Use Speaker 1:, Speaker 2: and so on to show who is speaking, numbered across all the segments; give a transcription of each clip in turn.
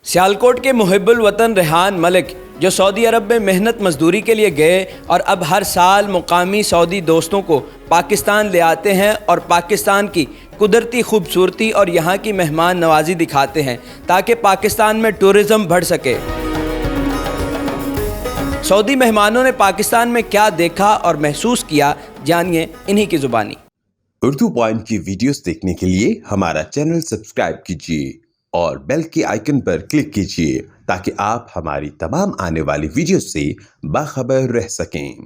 Speaker 1: सियालकोट के मुहिब्बुल वतन रेहान मलिक जो सऊदी अरब में मेहनत मजदूरी के लिए गए और अब हर साल मुकामी सऊदी दोस्तों को पाकिस्तान ले आते हैं और पाकिस्तान की कुदरती खूबसूरती और यहाँ की मेहमान नवाजी दिखाते हैं ताकि पाकिस्तान में टूरिज़्म बढ़ सके। सऊदी मेहमानों ने पाकिस्तान में क्या देखा और महसूस किया, जानिए इन्हीं की ज़ुबानी।
Speaker 2: उर्दू पॉइंट की वीडियोस देखने के लिए हमारा चैनल सब्सक्राइब कीजिए और बेल के आइकन पर क्लिक कीजिए ताकि आप हमारी तमाम आने वाली वीडियो से बाखबर रह सकें।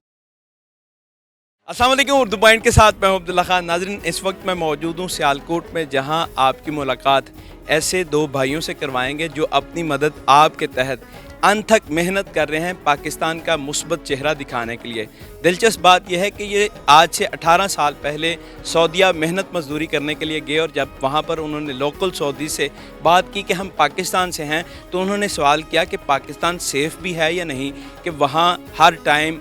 Speaker 1: अस्सलाम वालेकुम, उर्दू पॉइंट के साथ मैं अब्दुल्ला खान। नाज़रीन, इस वक्त मैं मौजूद हूँ सियालकोट में, जहाँ आपकी मुलाकात ऐसे दो भाइयों से करवाएंगे जो अपनी मदद आपके तहत अनथक मेहनत कर रहे हैं पाकिस्तान का मुस्बत चेहरा दिखाने के लिए। दिलचस्प बात यह है कि ये आज से 18 साल पहले सऊदीया मेहनत मजदूरी करने के लिए गए और जब वहाँ पर उन्होंने लोकल सऊदी से बात की कि हम पाकिस्तान से हैं, तो उन्होंने सवाल किया कि पाकिस्तान सेफ़ भी है या नहीं, कि वहाँ हर टाइम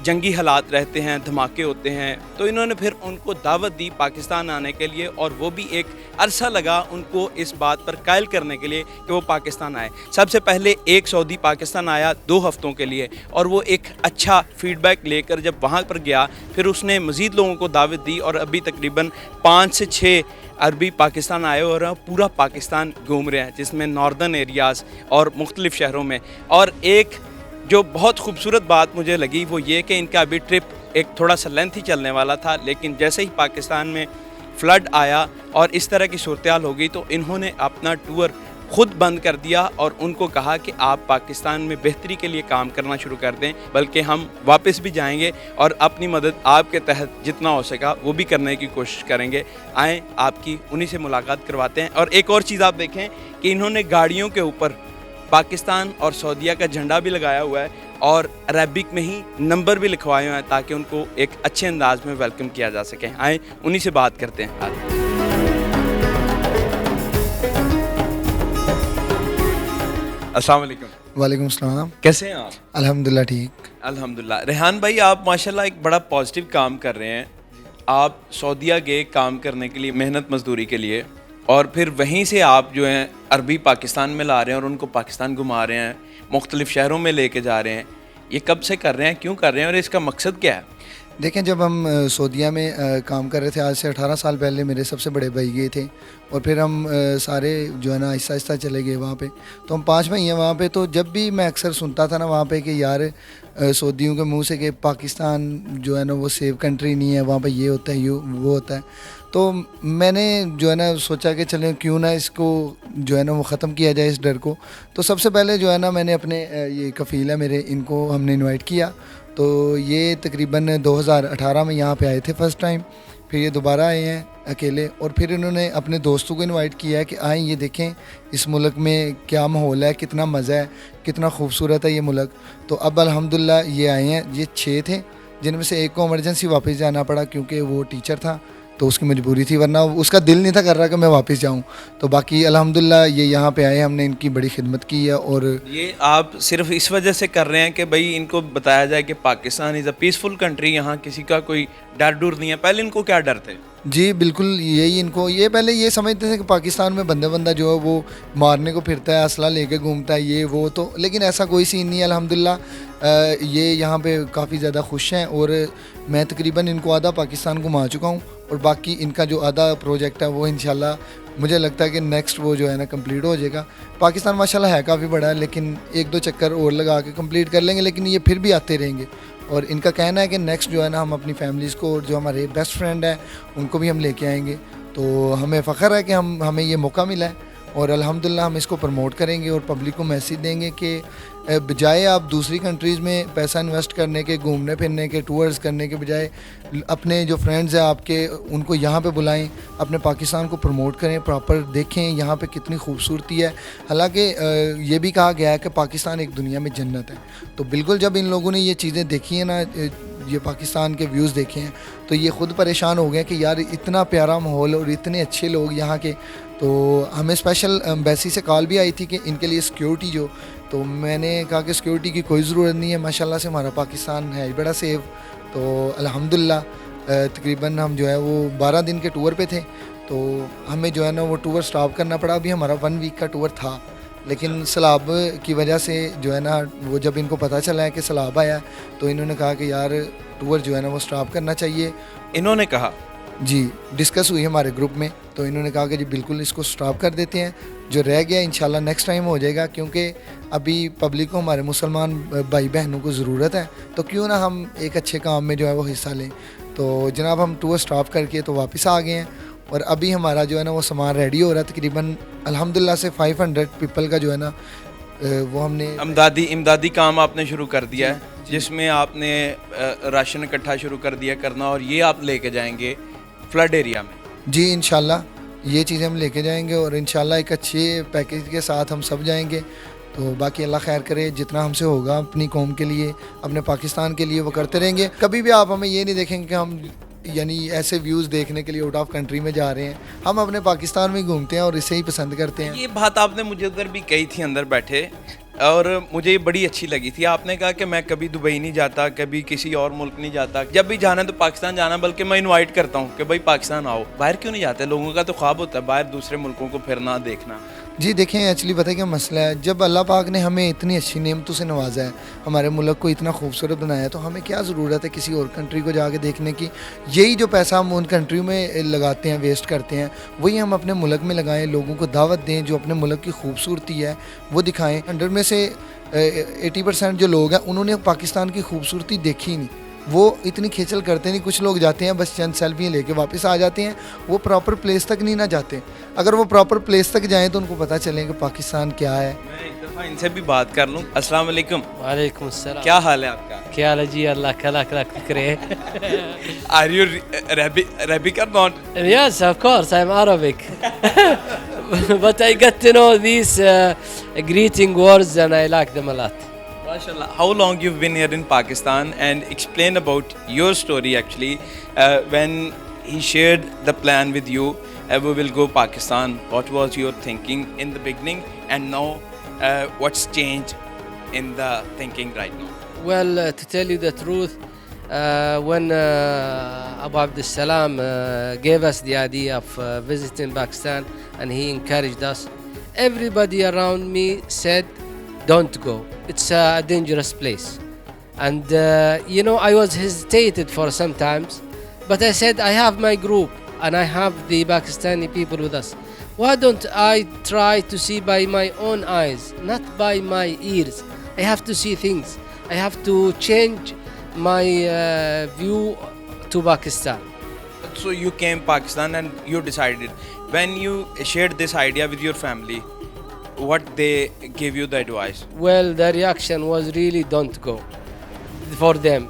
Speaker 1: जंगी हालात रहते हैं, धमाके होते हैं। तो इन्होंने फिर उनको दावत दी पाकिस्तान आने के लिए और वो भी एक अरसा लगा उनको इस बात पर कायल करने के लिए कि वो पाकिस्तान आए। सबसे पहले एक सऊदी पाकिस्तान आया 2 हफ़्तों के लिए और वो एक अच्छा फ़ीडबैक लेकर जब वहाँ पर गया, फिर उसने मज़ीद लोगों को दावत दी और अभी तकरीबन 5 से 6 अरबी पाकिस्तान आए और पूरा पाकिस्तान घूम रहे हैं, जिसमें नॉर्दर्न एरियाज़ और मुख्तलिफ़ शहरों में। और एक जो बहुत खूबसूरत बात मुझे लगी वो ये कि इनका अभी ट्रिप एक थोड़ा सा लेंथी चलने वाला था, लेकिन जैसे ही पाकिस्तान में फ्लड आया और इस तरह की सूरत-ए-हाल हो गई तो इन्होंने अपना टूर ख़ुद बंद कर दिया और उनको कहा कि आप पाकिस्तान में बेहतरी के लिए काम करना शुरू कर दें, बल्कि हम वापस भी जाएंगे और अपनी मदद आपके तहत जितना हो सका वो भी करने की कोशिश करेंगे। आएँ आपकी उन्हीं से मुलाकात करवाते हैं। और एक और चीज़ आप देखें कि इन्होंने गाड़ियों के ऊपर पाकिस्तान और सऊदीया का झंडा भी लगाया हुआ है और अरबिक में ही नंबर भी लिखवाए हुए हैं ताकि उनको एक अच्छे अंदाज में वेलकम किया जा सके। आए उन्हीं से बात करते हैं। अस्सलाम वालेकुम।
Speaker 3: वालेकुम सलाम।
Speaker 1: कैसे हैं आप?
Speaker 3: अल्हम्दुलिल्लाह ठीक।
Speaker 1: अल्हम्दुलिल्लाह। रेहान भाई, आप माशाल्लाह एक बड़ा पॉजिटिव काम कर रहे हैं। आप सऊदीया गए काम करने के लिए, मेहनत मजदूरी के लिए, और फिर वहीं से आप जो हैं अरबी पाकिस्तान में ला रहे हैं और उनको पाकिस्तान घुमा रहे हैं, मुख्तलिफ़ शहरों में लेके जा रहे हैं। ये कब से कर रहे हैं, क्यों कर रहे हैं और इसका मकसद क्या है?
Speaker 3: देखें, जब हम सऊदीया में काम कर रहे थे, आज से 18 साल पहले मेरे सबसे बड़े भाई गए थे और फिर हम सारे जो है ना आहिस्ता आहिस्ता चले गए वहाँ पे। तो हम 5 भाई हैं वहाँ पे। तो जब भी मैं अक्सर सुनता था ना वहाँ पे कि यार सऊदियों के मुंह से कि पाकिस्तान जो है ना वो सेफ कंट्री नहीं है, वहाँ पे ये होता है, ये वो होता है। तो मैंने जो है ना सोचा कि चलें क्यों ना इसको जो है ना वो ख़त्म किया जाए इस डर को। तो सबसे पहले जो है ना मैंने अपने ये कफ़ील है मेरे, इनको हमने इनवाइट किया। तो ये तकरीबन 2018 में यहाँ पे आए थे फ़र्स्ट टाइम, फिर ये दोबारा आए हैं अकेले और फिर इन्होंने अपने दोस्तों को इनवाइट किया है कि आएँ, ये देखें इस मुल्क में क्या माहौल है, कितना मज़ा है, कितना खूबसूरत है ये मुल्क। तो अब अल्हम्दुलिल्लाह ये आए हैं। ये 6 थे, जिनमें से एक को इमरजेंसी वापस जाना पड़ा क्योंकि वो टीचर था, तो उसकी मजबूरी थी, वरना उसका दिल नहीं था कर रहा कि मैं वापस जाऊं। तो बाकी अल्हम्दुलिल्लाह ये यहाँ पे आए, हमने इनकी बड़ी खिदमत की है। और
Speaker 1: ये आप सिर्फ इस वजह से कर रहे हैं कि भाई इनको बताया जाए कि Pakistan is a peaceful country, यहाँ किसी का कोई डर डूर नहीं है? पहले इनको क्या डर थे? जी
Speaker 3: बिल्कुल, यही इनको ये पहले ये समझते थे कि पाकिस्तान में बंदा जो है वो मारने को फिरता है, असला लेके घूमता है, ये वो। तो लेकिन ऐसा कोई सीन नहीं है अल्हम्दुलिल्लाह। ये यहाँ पे काफ़ी ज़्यादा खुश हैं और मैं तकरीबन इनको आधा पाकिस्तान घुमा चुका हूँ और बाकी इनका जो आधा प्रोजेक्ट है वो इंशाल्लाह मुझे लगता है कि नेक्स्ट वो जो है ना कंप्लीट हो जाएगा। पाकिस्तान माशाल्लाह है काफ़ी बड़ा है, लेकिन 1-2 चक्कर और लगा के कंप्लीट कर लेंगे, लेकिन ये फिर भी आते रहेंगे। और इनका कहना है कि नेक्स्ट जो है ना हम अपनी फैमिलीज़ को और जो हमारे बेस्ट फ्रेंड हैं उनको भी हम लेके आएंगे। तो हमें फ़ख्र है कि हमें ये मौका मिला है और अल्हम्दुलिल्लाह हम इसको प्रमोट करेंगे और पब्लिक को मैसेज देंगे कि बजाय आप दूसरी कंट्रीज़ में पैसा इन्वेस्ट करने के, घूमने फिरने के, टूर्स करने के बजाय अपने जो फ्रेंड्स हैं आपके उनको यहाँ पे बुलाएं, अपने पाकिस्तान को प्रमोट करें, प्रॉपर देखें यहाँ पे कितनी खूबसूरती है। हालांकि ये भी कहा गया है कि पाकिस्तान एक दुनिया में जन्नत है। तो बिल्कुल जब इन लोगों ने ये चीज़ें देखी हैं ना, ये पाकिस्तान के व्यूज़ देखे हैं, तो ये ख़ुद परेशान हो गए कि यार इतना प्यारा माहौल और इतने अच्छे लोग यहाँ के। तो हमें स्पेशल एम्बेसी से कॉल भी आई थी कि इनके लिए सिक्योरिटी जो, तो मैंने कहा कि सिक्योरिटी की कोई ज़रूरत नहीं है, माशाल्लाह से हमारा पाकिस्तान है बड़ा सेफ। तो अल्हम्दुलिल्लाह तकरीबन हम जो है वो 12 दिन के टूर पे थे, तो हमें जो है ना वो टूर स्टॉप करना पड़ा। अभी हमारा 1 वीक का टूर था, लेकिन सैलाब की वजह से जो है ना, वो जब इनको पता चला है कि सैलाब आया तो इन्होंने कहा कि यार टूर जो है ना वो स्टॉप करना चाहिए।
Speaker 1: इन्होंने कहा
Speaker 3: जी, डिस्कस हुई हमारे ग्रुप में, तो इन्होंने कहा कि जी बिल्कुल इसको स्टॉप कर देते हैं, जो रह गया इंशाल्लाह नेक्स्ट टाइम हो जाएगा, क्योंकि अभी पब्लिक को, हमारे मुसलमान भाई बहनों को ज़रूरत है, तो क्यों ना हम एक अच्छे काम में जो है वो हिस्सा लें। तो जनाब हम टूर स्टॉप करके तो वापस आ गए हैं, और अभी हमारा जो है ना वो सामान रेडी हो रहा है। तकरीबन अल्हम्दुलिल्लाह से 500 पीपल का जो है ना वो हमने
Speaker 1: इमदादी काम आपने शुरू कर दिया है, जिसमें आपने राशन इकट्ठा शुरू कर दिया करना, और ये आप लेके जाएंगे फ्लड एरिया में।
Speaker 3: जी इंशाल्लाह ये चीज़ें हम लेके जाएंगे, और इंशाल्लाह एक अच्छे पैकेज के साथ हम सब जाएंगे। तो बाकी अल्लाह खैर करे, जितना हमसे होगा अपनी कौम के लिए, अपने पाकिस्तान के लिए वो करते रहेंगे। कभी भी आप हमें ये नहीं देखेंगे कि हम यानी ऐसे व्यूज़ देखने के लिए आउट ऑफ कंट्री में जा रहे हैं। हम अपने पाकिस्तान में घूमते हैं और इसे ही पसंद करते हैं।
Speaker 1: ये बात आपने मुझे उधर भी कही थी अंदर बैठे, और मुझे ये बड़ी अच्छी लगी थी। आपने कहा कि मैं कभी दुबई नहीं जाता, कभी किसी और मुल्क नहीं जाता, जब भी जाना है तो पाकिस्तान जाना, बल्कि मैं इनवाइट करता हूँ कि भाई पाकिस्तान आओ। बाहर क्यों नहीं जाते? लोगों का तो ख्वाब होता है बाहर दूसरे मुल्कों को फिरना, देखना।
Speaker 3: जी देखें, एक्चुअली पता है क्या मसला है, जब अल्लाह पाक ने हमें इतनी अच्छी नेमतों से नवाजा है, हमारे मुल्क को इतना खूबसूरत बनाया है, तो हमें क्या ज़रूरत है किसी और कंट्री को जाके देखने की। यही जो पैसा हम उन कंट्री में लगाते हैं, वेस्ट करते हैं, वही हम अपने मुल्क में लगाएं, लोगों को दावत दें, जो अपने मुल्क की खूबसूरती है वो दिखाएं। 100 में से 80% जो लोग हैं उन्होंने पाकिस्तान की खूबसूरती देखी ही नहीं, वो इतनी खेचल करते नहीं। कुछ लोग जाते हैं बस चंद सेल्फी लेके वापस आ जाते हैं, वो प्रॉपर प्लेस तक नहीं ना जाते। अगर वो प्रॉपर प्लेस तक जाएं तो उनको पता चले कि पाकिस्तान क्या है।
Speaker 1: मैं एक दफ़ा इनसे भी बात कर लूँ। अस्सलाम वालेकुम।
Speaker 4: वालेकुम अस्सलाम।
Speaker 1: क्या हाल है आपका?
Speaker 4: क्या हाल है जी? अल्लाह कला कला फिक्रे।
Speaker 1: Are you Arabic or not?
Speaker 4: Yes, of course, I'm Arabic. But I got to know these greeting words and I like them a lot.
Speaker 1: MashaAllah. How long you've been here in Pakistan, and explain about your story actually when he shared the plan with you, we will go Pakistan. What was your thinking in the beginning, and now what's changed in the thinking right now?
Speaker 4: Well, to tell you the truth, when Abu Abdul Salam gave us the idea of visiting Pakistan and he encouraged us, everybody around me said, don't go. It's a dangerous place. And you know, I was hesitated for some times, but I said, I have my group and I have the Pakistani people with us. Why don't I try to see by my own eyes, not by my ears? I have to see things. I have to change my view to Pakistan.
Speaker 1: So you came Pakistan and you decided. When you shared this idea with your family, what they gave you the advice?
Speaker 4: Well, the reaction was really don't go. For them,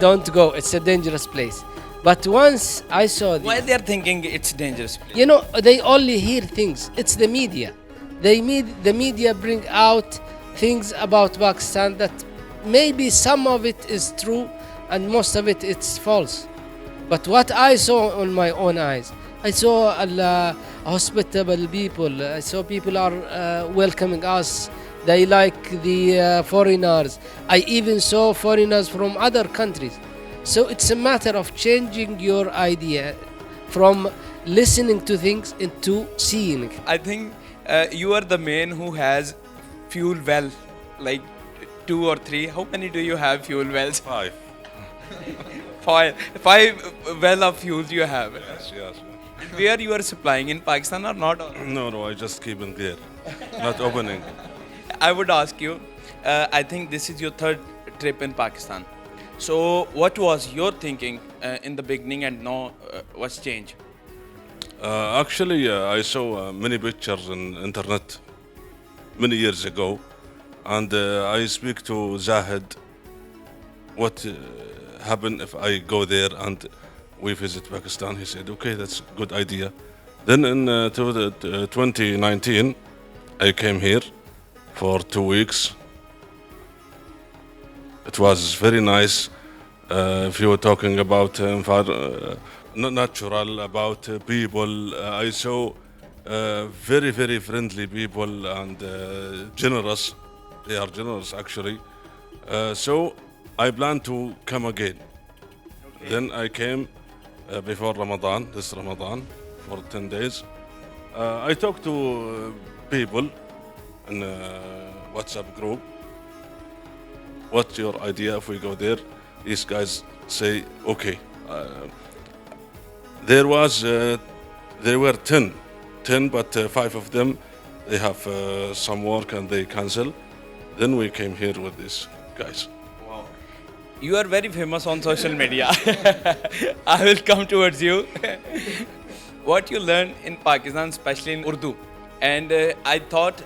Speaker 4: don't go. It's a dangerous place. But once I saw
Speaker 1: Why they are thinking it's dangerous place?
Speaker 4: you know, they only hear things. It's the media. The media bring out things about Pakistan that maybe some of it is true and most of it it's false. But what I saw on my own eyes, I saw hospitable people. I saw people are welcoming us. They like the foreigners. I even saw foreigners from other countries. So it's a matter of changing your idea from listening to things into seeing.
Speaker 1: I think you are the man who has fuel well, like 2 or 3. How many do you have fuel wells?
Speaker 5: 5.
Speaker 1: Five well of fuels you have.
Speaker 5: Yes.
Speaker 1: Where you are supplying, in Pakistan or not?
Speaker 5: No, I just keep it there. Not opening.
Speaker 1: I would ask you, I think this is your 3rd trip in Pakistan. So what was your thinking in the beginning, and now what's changed?
Speaker 5: Actually, I saw many pictures on internet many years ago, and I speak to Zahid. What happen if I go there and we visit Pakistan? He said, okay, that's a good idea. Then in 2019, I came here for 2 weeks. It was very nice. If you were talking about natural, about people, I saw very, very friendly people and generous. They are generous, actually. So I plan to come again. Okay. Then I came before Ramadan, this Ramadan, for 10 days. I talked to people in WhatsApp group. What's your idea if we go there? These guys say, okay. There were 10, but 5 of them, they have some work and they cancel. Then we came here with these guys.
Speaker 1: Wow. You are very famous on social media. I will come towards you. What you learned in Pakistan, especially in Urdu, and I thought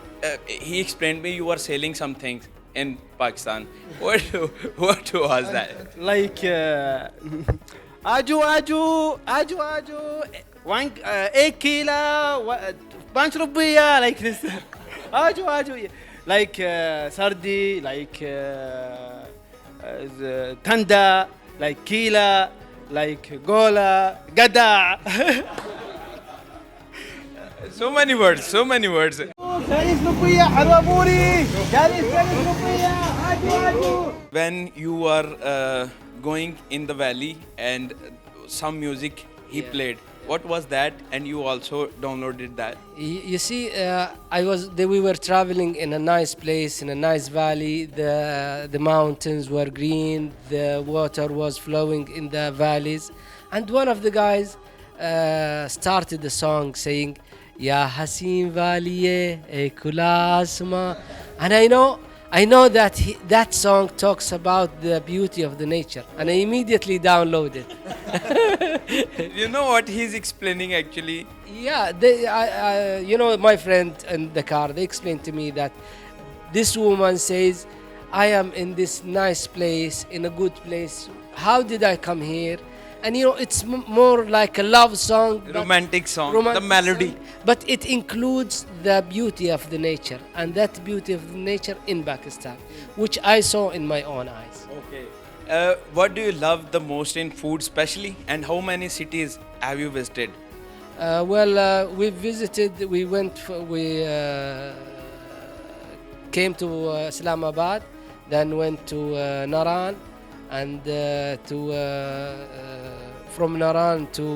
Speaker 1: he explained me you were selling some things in Pakistan. What was that?
Speaker 6: Like aju, one 8 kilo, 5 rupiah, like this. aju, like sardi, like tanda, like kila, like gola, gada.
Speaker 1: So many words, so many words.
Speaker 6: 40 rupiah, halwa puri, 40 rupiah, aju.
Speaker 1: When you are going in the valley and some music he played, what was that? And you also downloaded that.
Speaker 4: You see, we were traveling in a nice place, in a nice valley. The mountains were green, the water was flowing in the valleys, and one of the guys started the song saying, "Ya Hasin Valiye e Kula Asma," and I know that that song talks about the beauty of the nature, and I immediately downloaded.
Speaker 1: You know what he's explaining actually?
Speaker 4: Yeah, my friend in the car, they explained to me that this woman says, I am in this nice place, in a good place. How did I come here? And it's more like a love song.
Speaker 1: Romantic song,
Speaker 4: romantic
Speaker 1: the melody.
Speaker 4: song, but it includes the beauty of the nature, and that beauty of the nature in Pakistan, which I saw in my own eyes.
Speaker 1: Okay. What do you love the most in food, especially, and how many cities have you visited?
Speaker 4: We visited. We came to Islamabad, then went to Naran, and from Naran to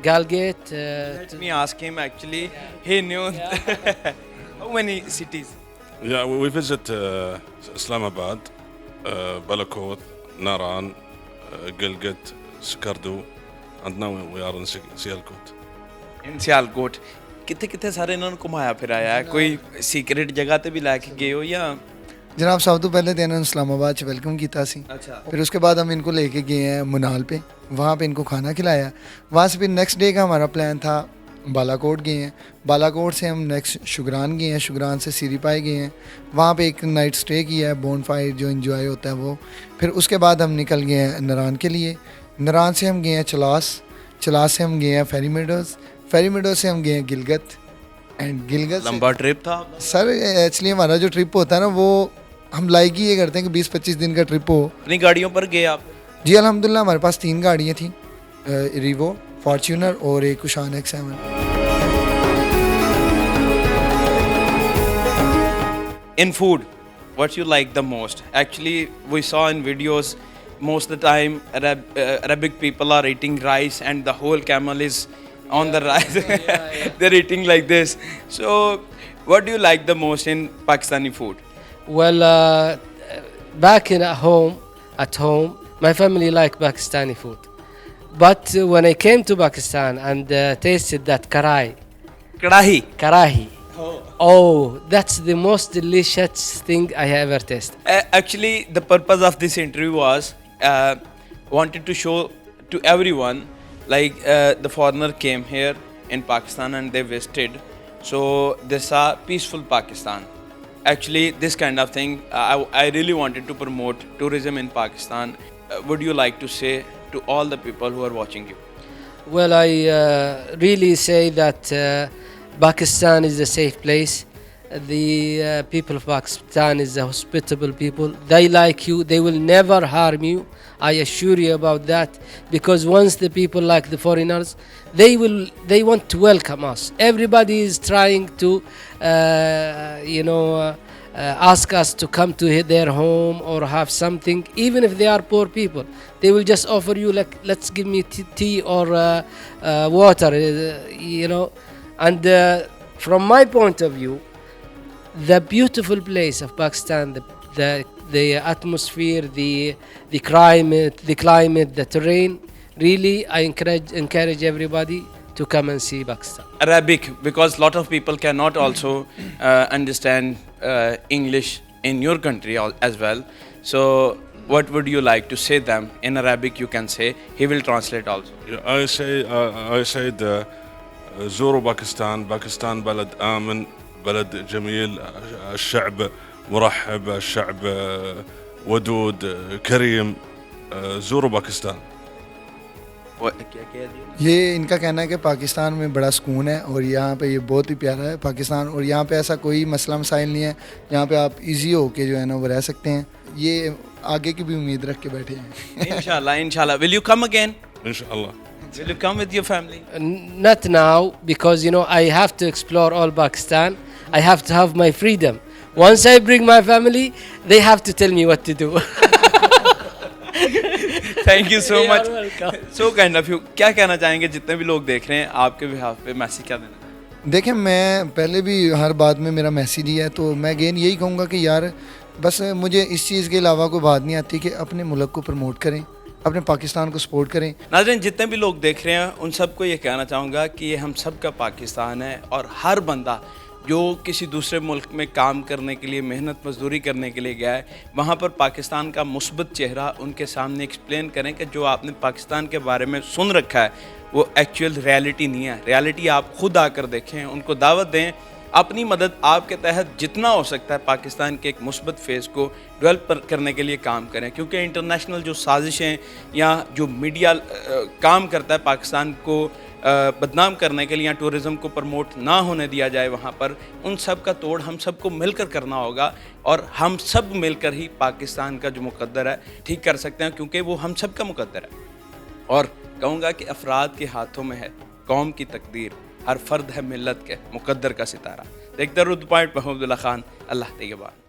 Speaker 4: Galgate.
Speaker 1: Let me ask him actually. He knew. How many cities?
Speaker 5: Yeah, we visit Islamabad, Balakot, Naran, Gilgit, Skardu, and now we are in Sialkot.
Speaker 1: In Sialkot. कितने सारे इन्होंने घुमाया फिराया है कोई secret जगह ते भी लेके गए हो या
Speaker 3: जनाब सब तो पहले तो इन्होंने इस्लामाबाद से वेलकम किया सी
Speaker 1: अच्छा
Speaker 3: फिर उसके बाद हम इनको लेके गए हैं मुनाल पे वहाँ पे इनको खाना खिलाया वहाँ से फिर नेक्स्ट डे का हमारा प्लान था बालाकोट गए हैं बालाकोट से हम नेक्स्ट शुगरान गए हैं शुगरान से सिरीपाई गए हैं वहाँ पे एक नाइट स्टे किया है बोन फायर जो इन्जॉय होता है वो फिर उसके बाद हम निकल गए हैं नारान के लिए नारान से हम गए हैं चलास से हम गए हैं फेरी मेडोज से हम गए हैं गिलगत एंड गिलगत
Speaker 1: लंबा ट्रिप था
Speaker 3: सर एक्चुअली हमारा जो ट्रिप होता है ना वो हम लाइक ही ये करते हैं कि 20-25 दिन का ट्रिप हो
Speaker 1: अपनी गाड़ियों पर गए आप
Speaker 3: जी अल्हम्दुलिल्लाह हमारे पास 3 गाड़ियाँ थी रिवो फॉर्च्यूनर और एक Kushan X7
Speaker 1: In food, what you like the most? Actually, we saw in videos most of the time Arabic people are eating rice and the whole camel is on the rice. They're eating like this. So, what do you like the most in Pakistani food?
Speaker 4: Well, back at home, my family like Pakistani food. But when I came to Pakistan and tasted that karahi, oh, that's the most delicious thing I have ever tasted.
Speaker 1: Actually, the purpose of this interview was wanted to show to everyone, like the foreigner came here in Pakistan and they visited, so they saw peaceful Pakistan. Actually, this kind of thing, I really wanted to promote tourism in Pakistan. Would you like to say to all the people who are watching you?
Speaker 4: Well, I really say that Pakistan is a safe place. The people of Pakistan is a hospitable people. They like you. They will never harm you. I assure you about that. Because once the people like the foreigners, they want to welcome us. Everybody is trying to, ask us to come to their home or have something. Even if they are poor people, they will just offer you like, let's give me tea or water. And from my point of view, the beautiful place of Pakistan, the atmosphere, the climate, the terrain. Really, I encourage everybody to come and see Pakistan.
Speaker 1: Arabic, because a lot of people cannot also understand English in your country as well. So what would you like to say them in Arabic? You can say, he will translate also.
Speaker 5: I said زوروا Pakistan. Pakistan بلد آمن، بلد جميل، الشعب مرحب، الشعب ودود كريم. زوروا باكستان.
Speaker 3: یہ ان کا کہنا ہے کہ پاکستان میں بڑا سکون ہے اور یہاں پہ یہ بہت ہی پیارا ہے پاکستان، اور یہاں پہ ایسا کوئی مسئلہ مسائل نہیں ہے، یہاں پہ آپ ایزی ہو کے جو ہے نا وہ رہ سکتے ہیں. یہ آگے کی بھی امید رکھ کے بیٹھے ہیں.
Speaker 1: انشاءاللہ. Will you come again?
Speaker 5: Inshallah.
Speaker 1: Will you come with your family?
Speaker 4: Not now, because I have to explore all Pakistan. I have to have my freedom. Once I bring my family, they have to tell me what to do.
Speaker 1: Thank you so much. So kind of you. کیا کہنا چاہیں گے جتنے بھی لوگ دیکھ رہے ہیں آپ کے بہاف پہ میسیج کیا دینا؟
Speaker 3: دیکھیں میں پہلے بھی ہر بات میں میرا میسیج ہی ہے، تو میں اگین یہی کہوں گا کہ یار بس مجھے اس چیز کے علاوہ کوئی بات نہیں آتی کہ اپنے ملک کو پروموٹ کریں، اپنے پاکستان کو سپورٹ کریں.
Speaker 1: ناظرین جتنے بھی لوگ دیکھ رہے ہیں ان سب کو یہ کہنا چاہوں گا کہ یہ ہم سب کا پاکستان ہے، اور ہر بندہ جو کسی دوسرے ملک میں کام کرنے کے لیے، محنت مزدوری کرنے کے لیے گیا ہے، وہاں پر پاکستان کا مثبت چہرہ ان کے سامنے ایکسپلین کریں کہ جو آپ نے پاکستان کے بارے میں سن رکھا ہے وہ ایکچوئل ریالٹی نہیں ہے. ریالٹی آپ خود آ کر دیکھیں، ان کو دعوت دیں. اپنی مدد آپ کے تحت جتنا ہو سکتا ہے پاکستان کے ایک مثبت فیس کو ڈیولپ کرنے کے لیے کام کریں، کیونکہ انٹرنیشنل جو سازشیں یا جو میڈیا کام کرتا ہے پاکستان کو بدنام کرنے کے لیے یا ٹورزم کو پروموٹ نہ ہونے دیا جائے وہاں پر، ان سب کا توڑ ہم سب کو مل کر کرنا ہوگا، اور ہم سب مل کر ہی پاکستان کا جو مقدر ہے ٹھیک کر سکتے ہیں، کیونکہ وہ ہم سب کا مقدر ہے. اور کہوں گا کہ افراد کے ہاتھوں میں ہے قوم کی تقدیر، ہر فرد ہے ملت کے مقدر کا ستارہ. دیکھتے رہو اردو پوائنٹ میں. عبداللہ خان. اللہ نگہبان.